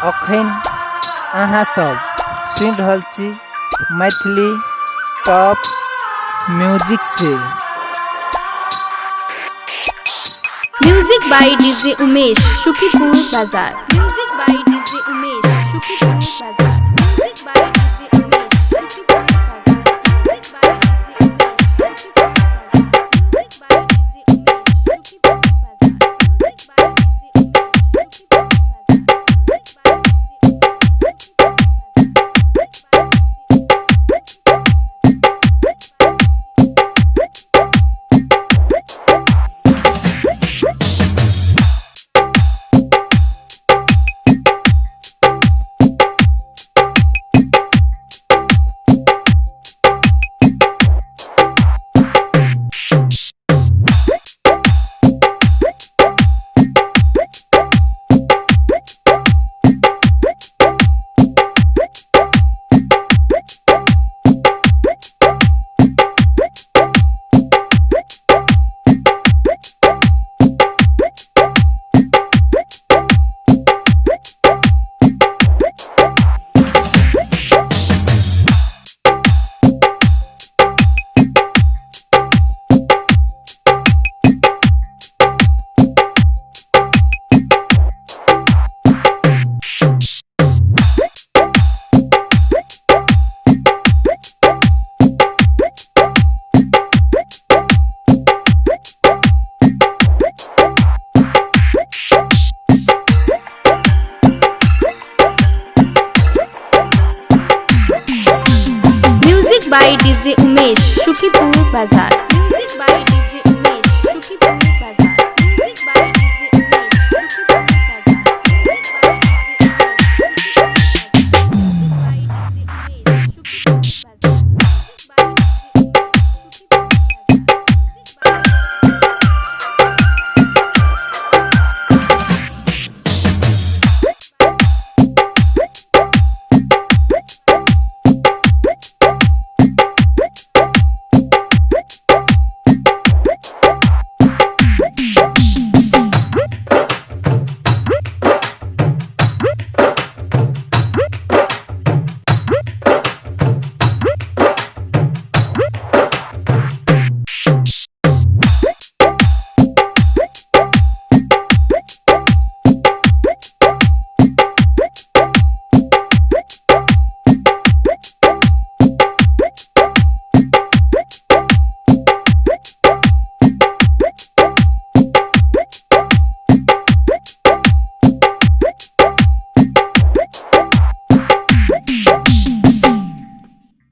अखन अहाँ सब सुन रहल छी मैथिली टॉप म्यूजिक से। Music by DJ Umesh Shukipur बाजार। Music by DJ Umesh Shukipur बाजार। Music by DJ Umesh Shukipur बाजार। Music by DJ Umesh Shukipur बाजार। Music by DJ Umesh Shukipur बाजार। Music by DJ Umesh Shukipur by DJ Umesh Shukipur बाजार। Music by